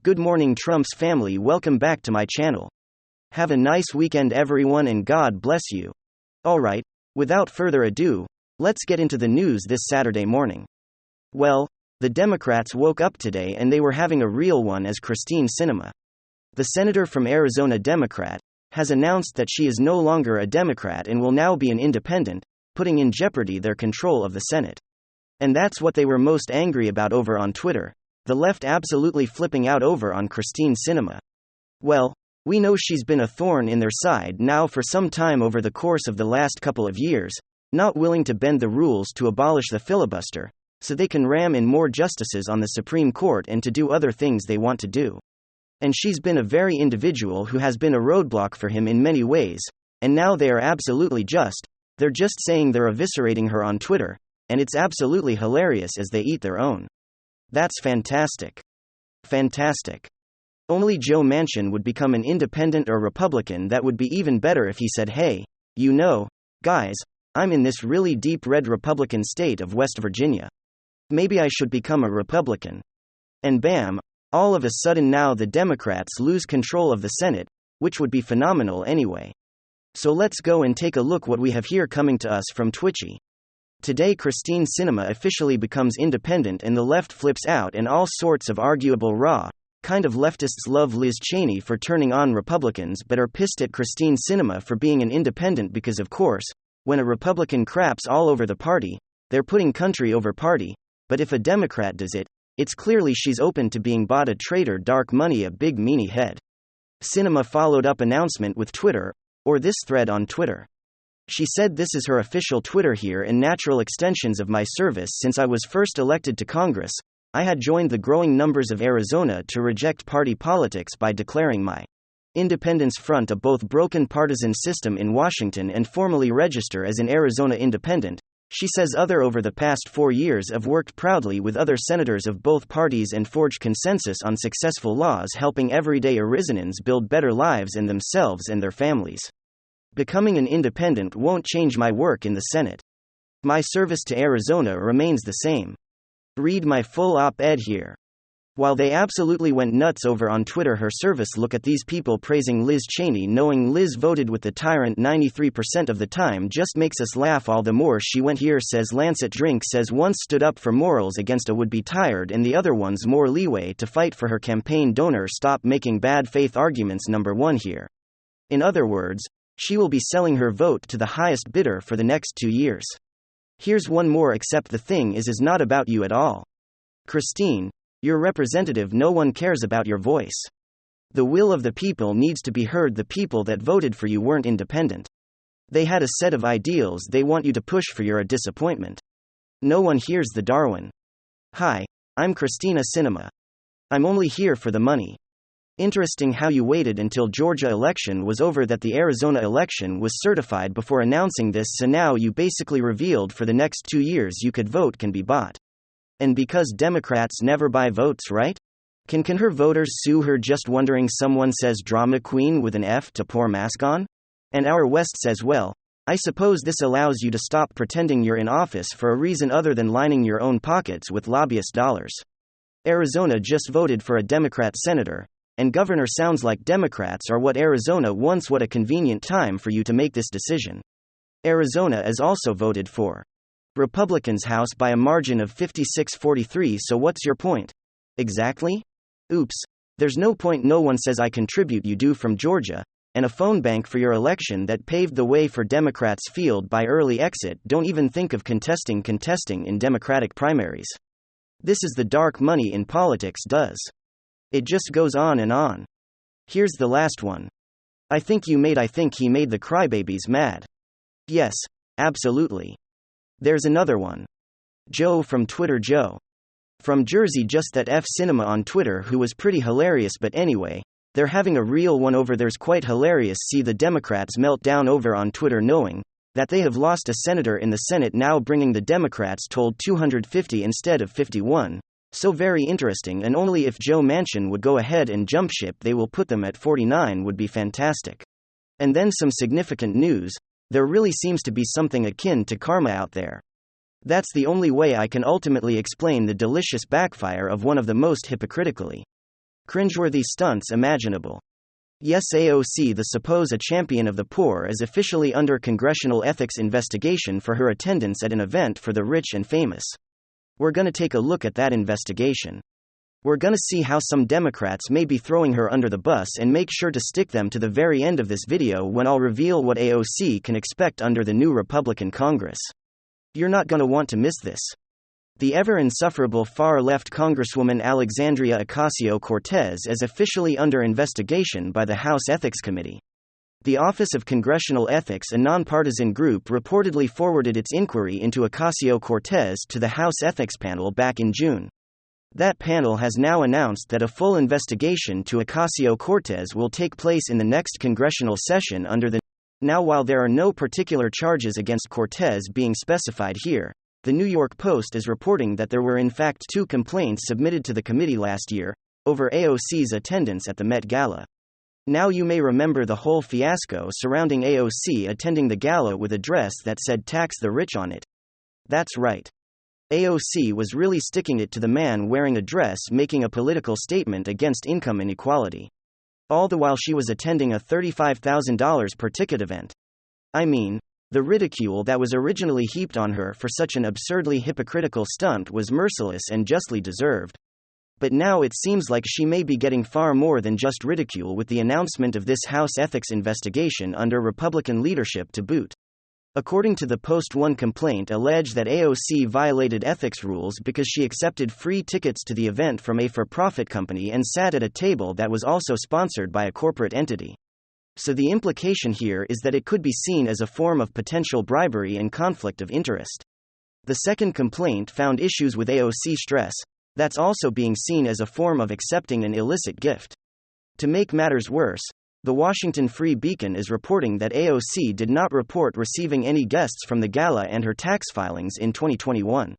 Good morning, Trump's family. Welcome back to my channel. Have a nice weekend, everyone, and God bless you. Alright, without further ado, let's get into the news this Saturday morning. Well, the Democrats woke up today and they were having a real one as Kyrsten Sinema. The senator from Arizona, Democrat, has announced that she is no longer a Democrat and will now be an independent, putting in jeopardy their control of the Senate. And that's what they were most angry about over on Twitter. The left absolutely flipping out over on Kyrsten Sinema. Well, we know she's been a thorn in their side now for some time over the course of the last couple of years, not willing to bend the rules to abolish the filibuster, so they can ram in more justices on the Supreme Court and to do other things they want to do. And she's been a very individual who has been a roadblock for him in many ways, and now they are absolutely they're just saying they're eviscerating her on Twitter, and it's absolutely hilarious as they eat their own. That's fantastic. Fantastic. Only Joe Manchin would become an independent or Republican. That would be even better if he said, hey, guys, I'm in this really deep red Republican state of West Virginia. Maybe I should become a Republican. And bam, all of a sudden now the Democrats lose control of the Senate, which would be phenomenal anyway. So let's go and take a look what we have here coming to us from Twitchy. Today Kyrsten Sinema officially becomes independent and the left flips out, and all sorts of arguable kind of leftists love Liz Cheney for turning on Republicans but are pissed at Kyrsten Sinema for being an independent because, of course, when a Republican craps all over the party, they're putting country over party, but if a Democrat does it, it's clearly she's open to being bought, a traitor, dark money, a big meanie head. Sinema followed up announcement with Twitter, or this thread on Twitter. She said, this is her official Twitter here and natural extensions of my service since I was first elected to Congress. I had joined the growing numbers of Arizona to reject party politics by declaring my independence front a both broken partisan system in Washington and formally register as an Arizona independent. She says over the past 4 years I've worked proudly with other senators of both parties and forged consensus on successful laws helping everyday Arizonans build better lives in themselves and their families. Becoming an independent won't change my work in the Senate. My service to Arizona remains the same. Read my full op-ed here. While they absolutely went nuts over on Twitter her service, look at these people praising Liz Cheney, knowing Liz voted with the tyrant 93% of the time just makes us laugh all the more. She went here, says Lancet Drink, says once stood up for morals against a would-be tired and the other one's more leeway to fight for her campaign donor. Stop making bad faith arguments. Number one here. In other words, she will be selling her vote to the highest bidder for the next 2 years. Here's one more, except the thing is not about you at all. Kyrsten, your representative, no one cares about your voice. The will of the people needs to be heard. The people that voted for you weren't independent. They had a set of ideals they want you to push for. You're a disappointment. No one hears the Darwin. Hi, I'm Kyrsten Sinema. I'm only here for the money. Interesting how you waited until Georgia election was over, that the Arizona election was certified before announcing this, so now you basically revealed for the next 2 years you could vote can be bought. And because Democrats never buy votes, right? Can her voters sue her? Just wondering. Someone says drama queen with an F to pour mask on? And our West says, well, I suppose this allows you to stop pretending you're in office for a reason other than lining your own pockets with lobbyist dollars. Arizona just voted for a Democrat senator, and governor sounds like Democrats are what Arizona wants. What a convenient time for you to make this decision. Arizona is also voted for Republicans' House by a margin of 56-43, so what's your point? Exactly? Oops. There's no point. No one says I contribute. You do, from Georgia, and a phone bank for your election that paved the way for Democrats' field by early exit. Don't even think of contesting in Democratic primaries. This is the dark money in politics, does. It just goes on and on. Here's the last one. I think he made the crybabies mad. Yes, absolutely. There's another one. Joe from Twitter. Joe from Jersey, just that F Sinema on Twitter, who was pretty hilarious. But anyway, they're having a real one over. There's quite hilarious. See the Democrats melt down over on Twitter knowing that they have lost a senator in the Senate, now bringing the Democrats told 250 instead of 51. So very interesting, and only if Joe Manchin would go ahead and jump ship they will put them at 49. Would be fantastic. And then some significant news, there really seems to be something akin to karma out there. That's the only way I can ultimately explain the delicious backfire of one of the most hypocritically Cringeworthy stunts imaginable. Yes, AOC, the supposed champion of the poor, is officially under congressional ethics investigation for her attendance at an event for the rich and famous. We're gonna take a look at that investigation. We're gonna see how some Democrats may be throwing her under the bus, and make sure to stick them to the very end of this video when I'll reveal what AOC can expect under the new Republican Congress. You're not gonna want to miss this. The ever-insufferable far-left Congresswoman Alexandria Ocasio-Cortez is officially under investigation by the House Ethics Committee. The Office of Congressional Ethics, a nonpartisan group, reportedly forwarded its inquiry into Ocasio-Cortez to the House Ethics Panel back in June. That panel has now announced that a full investigation to Ocasio-Cortez will take place in the next congressional session under the. Now, while there are no particular charges against Cortez being specified here, the New York Post is reporting that there were in fact 2 complaints submitted to the committee last year over AOC's attendance at the Met Gala. Now, you may remember the whole fiasco surrounding AOC attending the gala with a dress that said "Tax the Rich" on it. That's right. AOC was really sticking it to the man wearing a dress, making a political statement against income inequality. All the while she was attending a $35,000 per ticket event. I mean, the ridicule that was originally heaped on her for such an absurdly hypocritical stunt was merciless and justly deserved. But now it seems like she may be getting far more than just ridicule with the announcement of this House ethics investigation under Republican leadership to boot. According to the Post, one complaint alleged that AOC violated ethics rules because she accepted free tickets to the event from a for-profit company and sat at a table that was also sponsored by a corporate entity. So the implication here is that it could be seen as a form of potential bribery and conflict of interest. The second complaint found issues with AOC's dress. That's also being seen as a form of accepting an illicit gift. To make matters worse, the Washington Free Beacon is reporting that AOC did not report receiving any guests from the gala and her tax filings in 2021.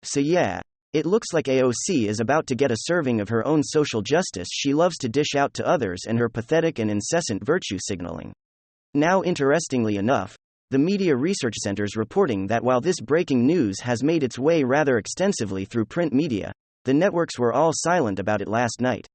So yeah, it looks like AOC is about to get a serving of her own social justice she loves to dish out to others, and her pathetic and incessant virtue signaling. Now, interestingly enough, the Media Research Center is reporting that while this breaking news has made its way rather extensively through print media, the networks were all silent about it last night.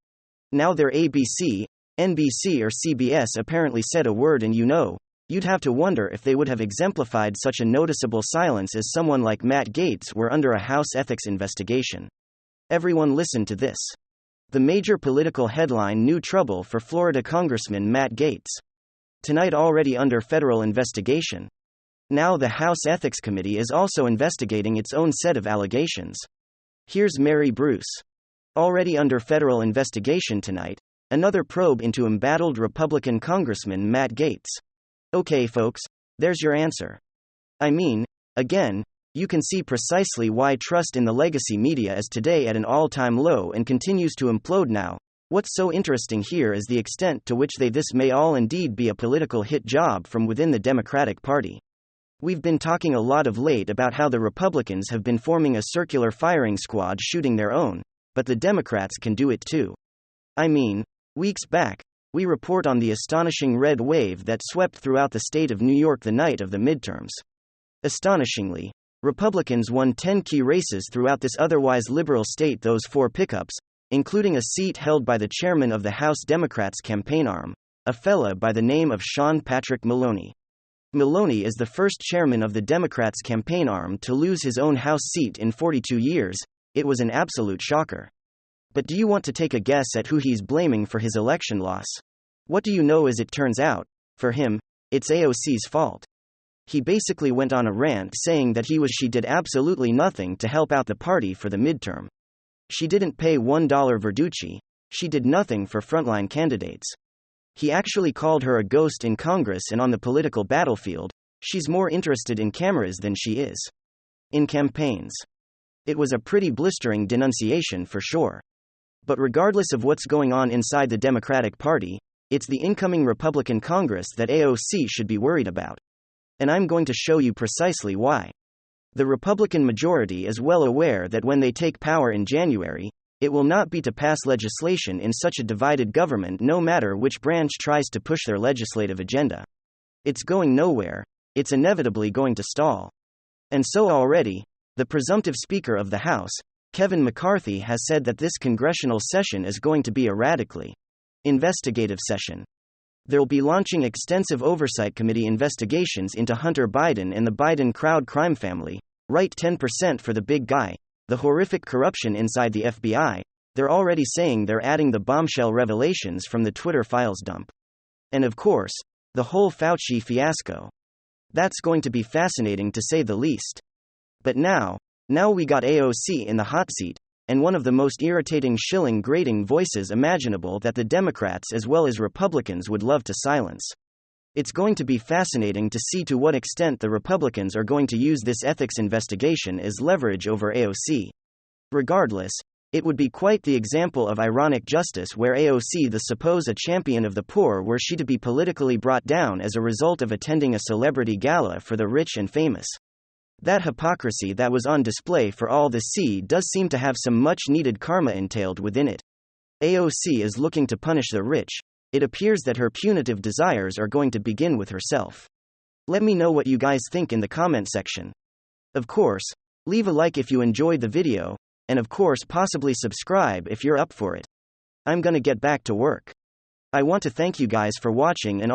Now their ABC, NBC or CBS apparently said a word, and you'd have to wonder if they would have exemplified such a noticeable silence as someone like Matt Gaetz were under a House ethics investigation. Everyone listen to this. The major political headline: New trouble for Florida Congressman Matt Gaetz. Tonight already under federal investigation. Now the House Ethics Committee is also investigating its own set of allegations. Here's Mary Bruce. Already under federal investigation tonight, another probe into embattled Republican Congressman Matt Gaetz. Okay folks, there's your answer. I mean, again, you can see precisely why trust in the legacy media is today at an all-time low and continues to implode now. What's so interesting here is the extent to which this may all indeed be a political hit job from within the Democratic Party. We've been talking a lot of late about how the Republicans have been forming a circular firing squad shooting their own, but the Democrats can do it too. I mean, weeks back, we report on the astonishing red wave that swept throughout the state of New York the night of the midterms. Astonishingly, Republicans won 10 key races throughout this otherwise liberal state, those 4 pickups, including a seat held by the chairman of the House Democrats' campaign arm, a fella by the name of Sean Patrick Maloney. Maloney is the first chairman of the Democrats' campaign arm to lose his own House seat in 42 years. It was an absolute shocker. But do you want to take a guess at who he's blaming for his election loss? What do you know? As it turns out, for him, it's AOC's fault. He basically went on a rant saying that she did absolutely nothing to help out the party for the midterm. She didn't pay $1 Verducci, she did nothing for frontline candidates. He actually called her a ghost in Congress and on the political battlefield. She's more interested in cameras than she is in campaigns. It was a pretty blistering denunciation for sure. But regardless of what's going on inside the Democratic Party, it's the incoming Republican Congress that AOC should be worried about. And I'm going to show you precisely why. The Republican majority is well aware that when they take power in January, it will not be to pass legislation in such a divided government, no matter which branch tries to push their legislative agenda. It's going nowhere, it's inevitably going to stall. And so already, the presumptive Speaker of the House, Kevin McCarthy has said that this congressional session is going to be a radically investigative session. They'll be launching extensive oversight committee investigations into Hunter Biden and the Biden crowd crime family, right 10% for the big guy, the horrific corruption inside the FBI. They're already saying they're adding the bombshell revelations from the Twitter files dump. And of course, the whole Fauci fiasco. That's going to be fascinating to say the least. But now we got AOC in the hot seat, and one of the most irritating, shilling, grating voices imaginable that the Democrats as well as Republicans would love to silence. It's going to be fascinating to see to what extent the Republicans are going to use this ethics investigation as leverage over AOC. Regardless, it would be quite the example of ironic justice where AOC, the supposed champion of the poor, were she to be politically brought down as a result of attending a celebrity gala for the rich and famous. That hypocrisy that was on display for all to see does seem to have some much-needed karma entailed within it. AOC is looking to punish the rich. It appears that her punitive desires are going to begin with herself. Let me know what you guys think in the comment section. Of course, leave a like if you enjoyed the video, and of course possibly subscribe if you're up for it. I'm gonna get back to work. I want to thank you guys for watching and